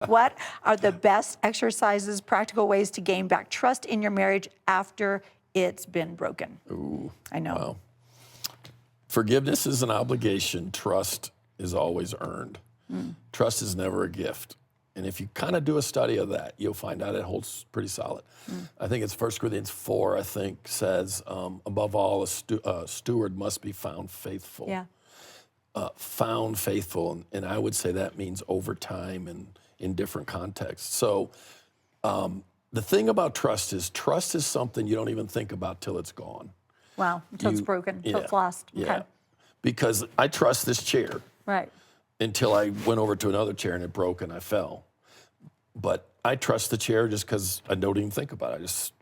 What are the best exercises, practical ways to gain back trust in your marriage after it's been broken? Ooh, I know. wow. Forgiveness is an obligation. Trust is always earned. Trust is never a gift. And if you kind of do a study of that, you'll find out it holds pretty solid. I think it's 1 Corinthians 4, I think, says, above all, a steward must be found faithful. Yeah. Found faithful. And I would say that means over time and in different contexts. So the thing about trust is something you don't even think about till it's gone. Wow, until it's broken, until it's lost. Yeah, Okay. because I trust this chair. Right. Until I went over to another chair and it broke and I fell. But I trust the chair just because I don't even think about it.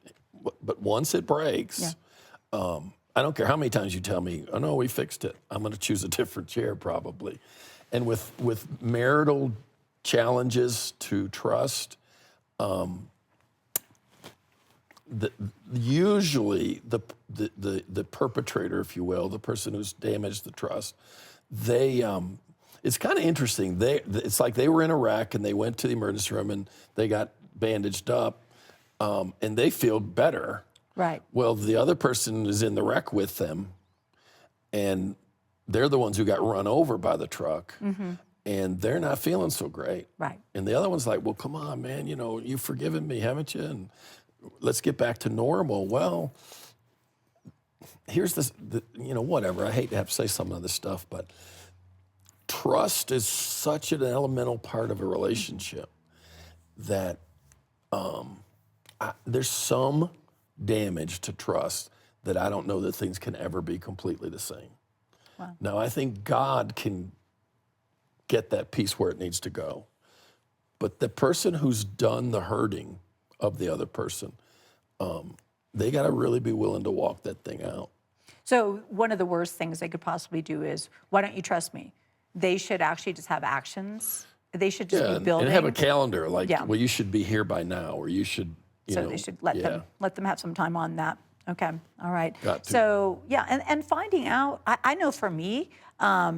But once it breaks, I don't care how many times you tell me, oh no, we fixed it. I'm gonna choose a different chair probably. And with marital challenges to trust, usually the perpetrator, if you will, the person who's damaged the trust, it's kind of interesting. It's like they were in a wreck and they went to the emergency room and they got bandaged up, and they feel better. Right. Well, the other person is in the wreck with them, and they're the ones who got run over by the truck, and they're not feeling so great. Right. And the other one's like, well, come on, man, you've forgiven me, haven't you? And let's get back to normal. Well, here's whatever. I hate to have to say some of this stuff, but trust is such an elemental part of a relationship that there's some damage to trust that I don't know that things can ever be completely the same. Wow. Now, I think God can get that piece where it needs to go. But the person who's done the hurting of the other person, they got to really be willing to walk that thing out. So one of the worst things they could possibly do is, why don't you trust me? They should actually just have actions. They should just be building. And have a calendar, like, well, you should be here by now, or you should, they should let them have some time on that. Okay, all right. Got to. So, and finding out, I know for me, having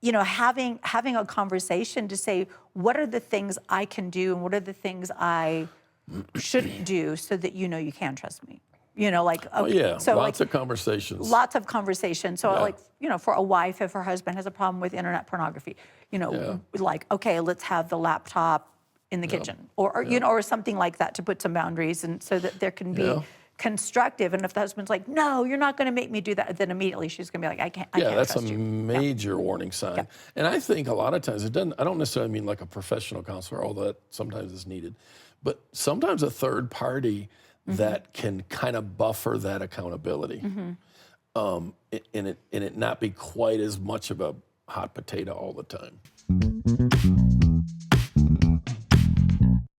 a conversation to say, what are the things I can do and what are the things I shouldn't do so that you can trust me? So lots of conversations. Lots of conversations. So for a wife, if her husband has a problem with internet pornography, okay, let's have the laptop in the kitchen or something like that to put some boundaries and so that there can be constructive. And if the husband's like, no, you're not going to make me do that, then immediately she's going to be like, I can't that's trust a you. major warning sign. Yeah. And I think a lot of times I don't necessarily mean like a professional counselor, although that sometimes is needed, but sometimes a third party that can kind of buffer that accountability, and it not be quite as much of a hot potato all the time.